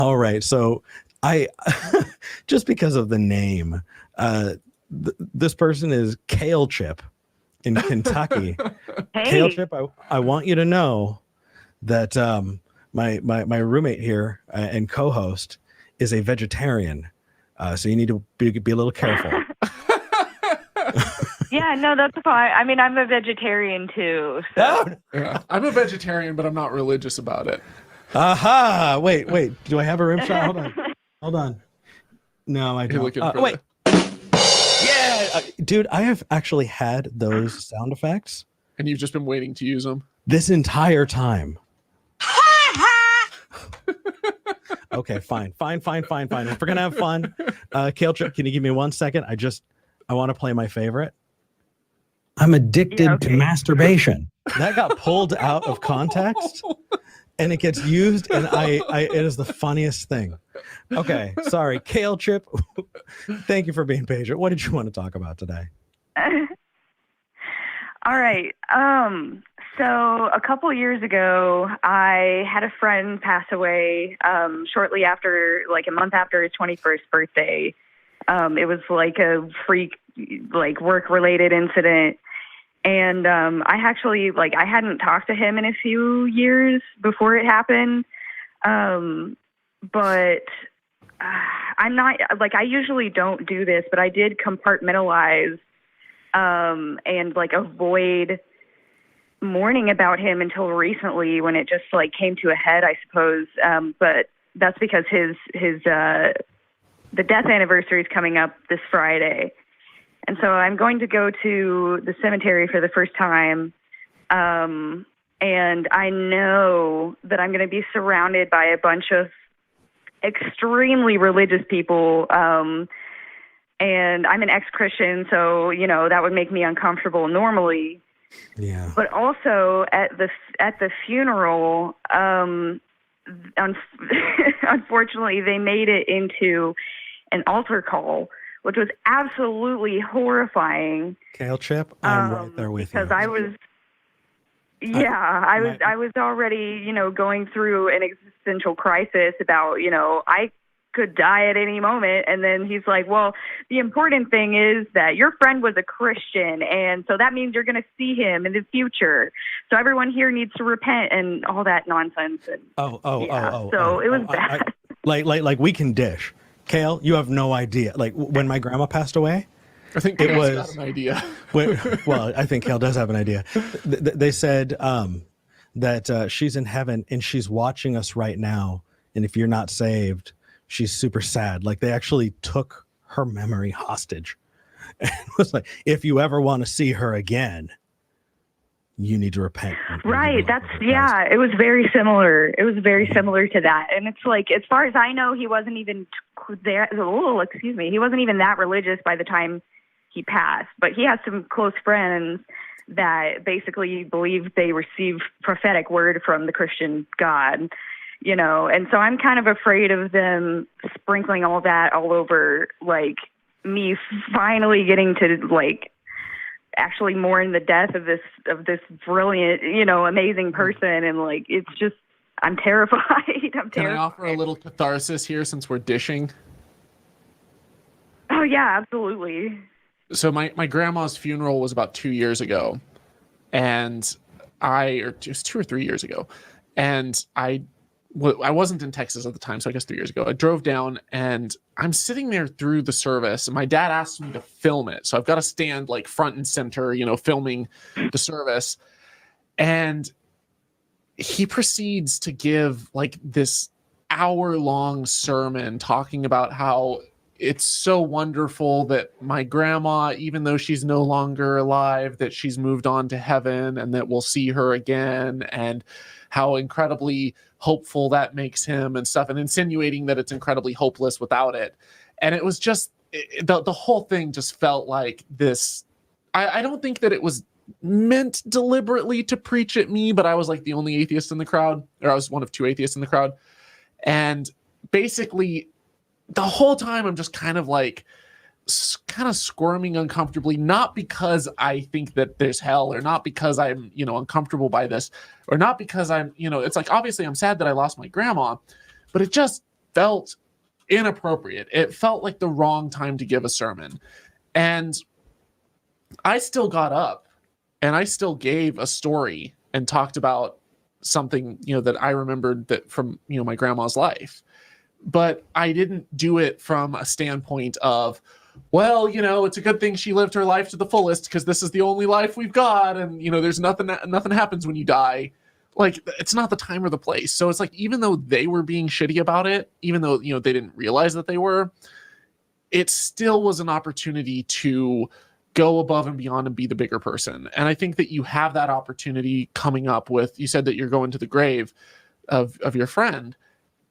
All right. So I, just because of the name, this person is Kale Chip in Kentucky. Hey. Kale Chip, I want you to know that my roommate here and co-host is a vegetarian. So you need to be a little careful. Yeah, no, that's fine. I mean, I'm a vegetarian too. So. Yeah, I'm a vegetarian, but I'm not religious about it. Aha! Wait. Do I have a rim shot? Hold on. No, I don't. Wait. Yeah, dude, I have actually had those sound effects. And you've just been waiting to use them? This entire time. Okay, fine. If we're going to have fun, Kale Chip, can you give me 1 second? I want to play my favorite. I'm addicted to masturbation. That got pulled out of context. And it gets used, and it is the funniest thing. Okay, sorry, Kale Chip. Thank you for being patient. What did you want to talk about today? All right. So a couple years ago, I had a friend pass away shortly after, like a month after his 21st birthday. It was like a freak, like work-related incident. And I actually, I hadn't talked to him in a few years before it happened. But I'm not, I usually don't do this, but I did compartmentalize and, avoid mourning about him until recently when it just, came to a head, I suppose. But that's because the death anniversary is coming up this Friday. And so I'm going to go to the cemetery for the first time. And I know that I'm going to be surrounded by a bunch of extremely religious people. And I'm an ex-Christian, so, that would make me uncomfortable normally. Yeah. But also at the funeral, unfortunately, they made it into an altar call, which was absolutely horrifying. Kale Chip, I'm right there with you. Because I was already, going through an existential crisis about, I could die at any moment. And then he's like, well, the important thing is that your friend was a Christian. And so that means you're going to see him in the future. So everyone here needs to repent and all that nonsense. And, So it was bad. Like we can dish. Kale, you have no idea. Like when my grandma passed away, I think Kale's got an idea. Well, I think Kale does have an idea. They said that she's in heaven and she's watching us right now. And if you're not saved, she's super sad. Like they actually took her memory hostage. And it was like, if you ever want to see her again, you need to repent. Right. It was very similar. It was very similar to that. And it's like, as far as I know, he wasn't even there. He wasn't even that religious by the time he passed, but he has some close friends that basically believe they received prophetic word from the Christian God, and so I'm kind of afraid of them sprinkling all that all over, me finally getting to, actually mourn the death of this brilliant, amazing person. And it's just, I'm terrified. Can I offer a little catharsis here since we're dishing? Oh yeah, absolutely. So my grandma's funeral was about 2 years ago, and or just 2 or 3 years ago. And I wasn't in Texas at the time, so I guess 3 years ago. I drove down, and I'm sitting there through the service, and my dad asked me to film it. So I've got to stand front and center, filming the service. And he proceeds to give this hour-long sermon talking about how it's so wonderful that my grandma, even though she's no longer alive, that she's moved on to heaven and that we'll see her again, and how incredibly hopeful that makes him and stuff, and insinuating that it's incredibly hopeless without it. And it was just, the whole thing just felt like this. I don't think that it was meant deliberately to preach at me, but I was the only atheist in the crowd, or I was one of 2 atheists in the crowd. And basically the whole time I'm just kind of squirming uncomfortably, not because I think that there's hell, or not because I'm, uncomfortable by this, or not because I'm, it's obviously I'm sad that I lost my grandma, but it just, felt inappropriate. It felt like the wrong time to give a sermon. And I still got up and I still gave a story and talked about something, that I remembered that from, my grandma's life. But I didn't do it from a standpoint of, well, it's a good thing she lived her life to the fullest because this is the only life we've got. And, there's nothing happens when you die. Like, it's not the time or the place. So it's like, even though they were being shitty about it, even though, they didn't realize that they were, it still was an opportunity to go above and beyond and be the bigger person. And I think that you have that opportunity coming up with, you said that you're going to the grave of your friend,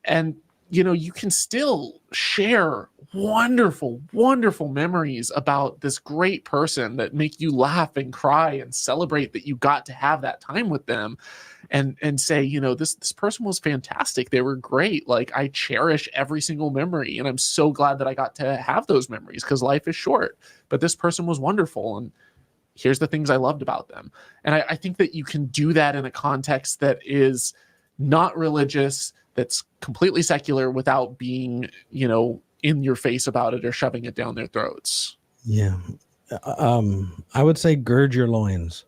and you can still share wonderful, wonderful memories about this great person that make you laugh and cry and celebrate that you got to have that time with them, and say, this person was fantastic. They were great. Like, I cherish every single memory, and I'm so glad that I got to have those memories because life is short, but this person was wonderful. And here's the things I loved about them. And I think that you can do that in a context that is not religious, that's completely secular, without being, in your face about it or shoving it down their throats. Yeah. I would say gird your loins.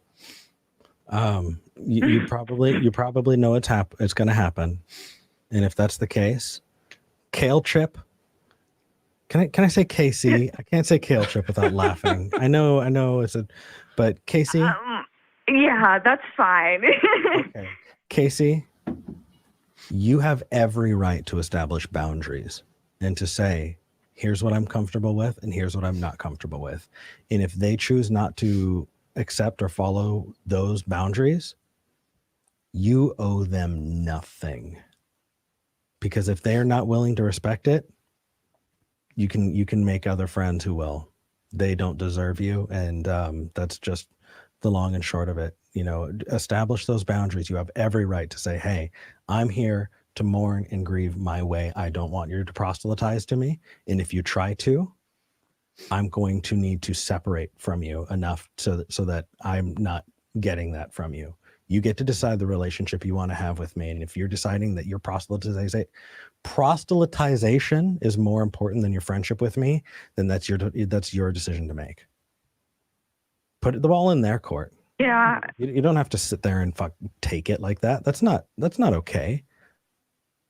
You probably know it's going to happen. And if that's the case, kale chip. Can I say Casey? I can't say kale chip without laughing. I know but Casey? Yeah, that's fine. Okay. Casey, you have every right to establish boundaries and to say, here's what I'm comfortable with and here's what I'm not comfortable with. And if they choose not to accept or follow those boundaries, you owe them nothing. Because if they're not willing to respect it, you can make other friends who will. They don't deserve you, and that's just the long and short of it. Establish those boundaries. You have every right to say, hey, I'm here to mourn and grieve my way. I don't want you to proselytize to me. And if you try to, I'm going to need to separate from you enough so that I'm not getting that from you. You get to decide the relationship you want to have with me. And if you're deciding that your proselytization is more important than your friendship with me, then that's your decision to make. Put the ball in their court. Yeah. You don't have to sit there and take it like that. That's not okay.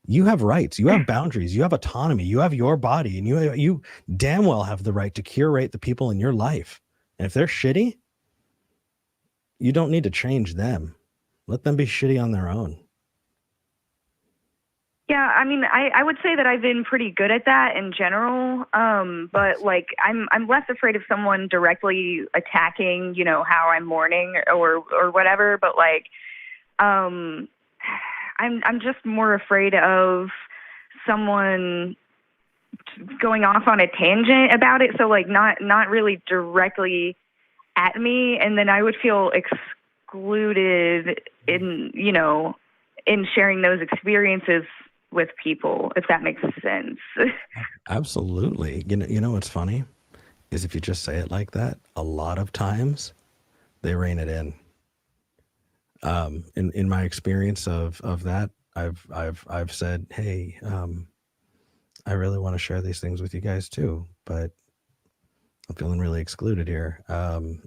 You have rights. You have boundaries. You have autonomy. You have your body, and you damn well have the right to curate the people in your life. And if they're shitty, you don't need to change them. Let them be shitty on their own. Yeah, I mean, I would say that I've been pretty good at that in general. But like, I'm less afraid of someone directly attacking, how I'm mourning or whatever. But like, I'm just more afraid of someone going off on a tangent about it. So like, not really directly at me, and then I would feel excluded in sharing those experiences with people, if that makes sense. Absolutely. You know what's funny is if you just say it like that, a lot of times they rein it in. In my experience of that, I've said, hey, I really want to share these things with you guys too, but I'm feeling really excluded here.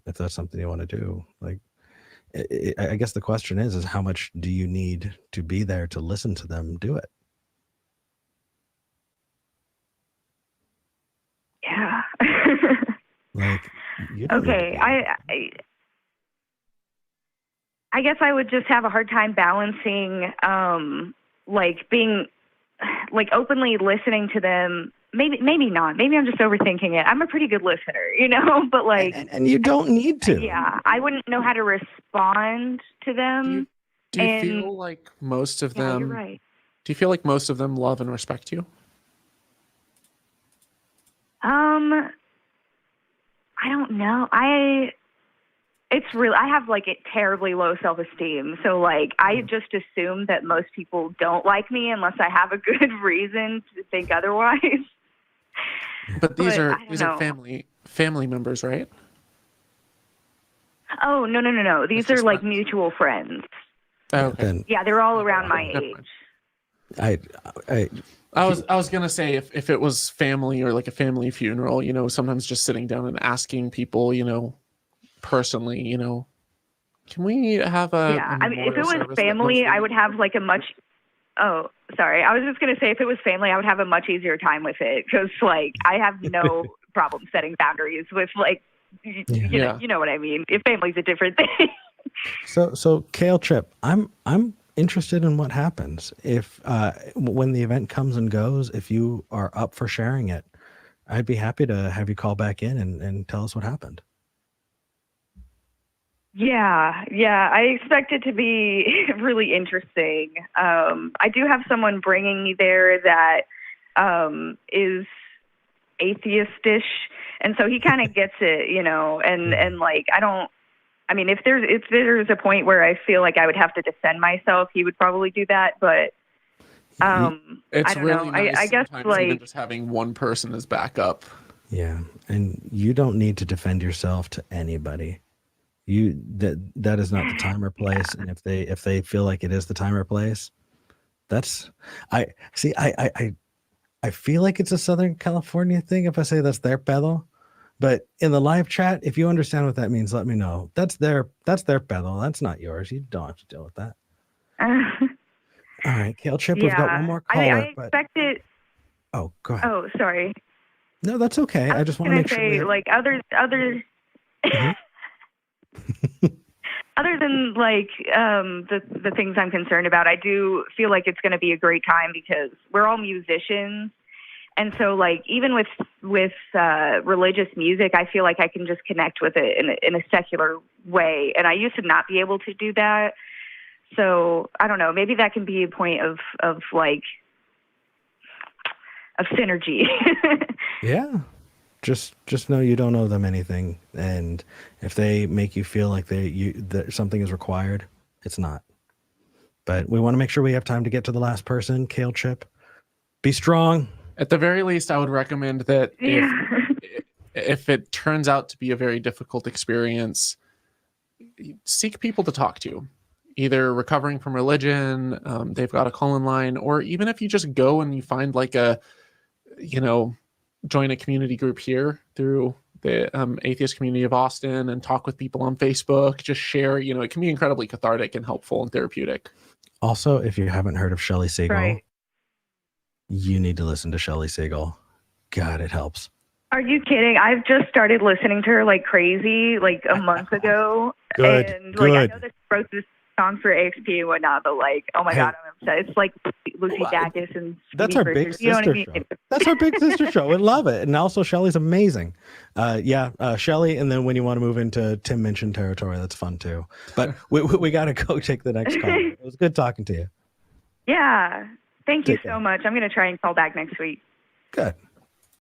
If that's something you want to do, like, I guess the question is how much do you need to be there to listen to them do it? Yeah. Like, you don't okay. I guess I would just have a hard time balancing, like being, like openly listening to them. Maybe not. Maybe I'm just overthinking it. I'm a pretty good listener, but like, and you don't need to. Yeah, I wouldn't know how to respond to them. Do you feel like most of them? You're right. Do you feel like most of them love and respect you? I don't know. I have like a terribly low self-esteem. So like, I just assume that most people don't like me unless I have a good reason to think otherwise. But these are family members, right? Oh, no. These are like mutual friends. Okay. Yeah, they're all around my age. I was gonna say if it was family or like a family funeral, you know, sometimes just sitting down and asking people, you know, personally, you know, can we have a Yeah, I mean, if it memorial was service that family, mostly- I would have like a much. Oh, sorry. I was just gonna say if it was family, I would have a much easier time with it because like I have no problem setting boundaries with like you know what I mean. If family's a different thing. So Kale Chip, I'm interested in what happens if when the event comes and goes. If you are up for sharing it, I'd be happy to have you call back in and tell us what happened. Yeah, I expect it to be really interesting. I do have someone bringing me there that is atheistish, and so he kind of gets it, you know. And like I mean, if there's a point where I feel like I would have to defend myself, he would probably do that. But it's I don't really know. nice I guess sometimes like even just having one person as backup. Yeah, and you don't need to defend yourself to anybody. That is not the time or place. And if they feel like it is the time or place, that's I feel like it's a Southern California thing if I say that's their pedo. But in the live chat, if you understand what that means, let me know. That's their pedo. That's not yours. You don't have to deal with that. All right, Kale Chip, we've got one more caller. I expect it. Oh, go ahead. Oh, sorry. No, that's okay. I just want to make sure. Say, like others. Mm-hmm. Other than like the things I'm concerned about, I do feel like it's going to be a great time because we're all musicians, and so like even with religious music, I feel like I can just connect with it in a secular way, and I used to not be able to do that. So I don't know. Maybe that can be a point of synergy. Yeah. Just know you don't owe them anything, and if they make you feel like that something is required, it's not. But we want to make sure we have time to get to the last person. Kale Chip, be strong. At the very least, I would recommend that if it turns out to be a very difficult experience, seek people to talk to, either recovering from religion, they've got a call-in line, or even if you just go and you find like join a community group here through the atheist community of Austin and talk with people on Facebook, just share, it can be incredibly cathartic and helpful and therapeutic. Also, if you haven't heard of Shelley Siegel, Right. You need to listen to Shelley Siegel. God, it helps. Are you kidding? I've just started listening to her like crazy, like a month ago. Good, and good. like I know that she wrote this song for AXP and whatnot, but like, oh my God, I'm obsessed. It's like Lucy Dacus and that's our big sister show. That's our big sister show. We love it. And also Shelley's amazing. Shelley, and then when you want to move into Tim Minchin territory, that's fun too. But we got to go take the next call. It was good talking to you. Yeah. Thank you Take care. so much. I'm going to try and call back next week. Good.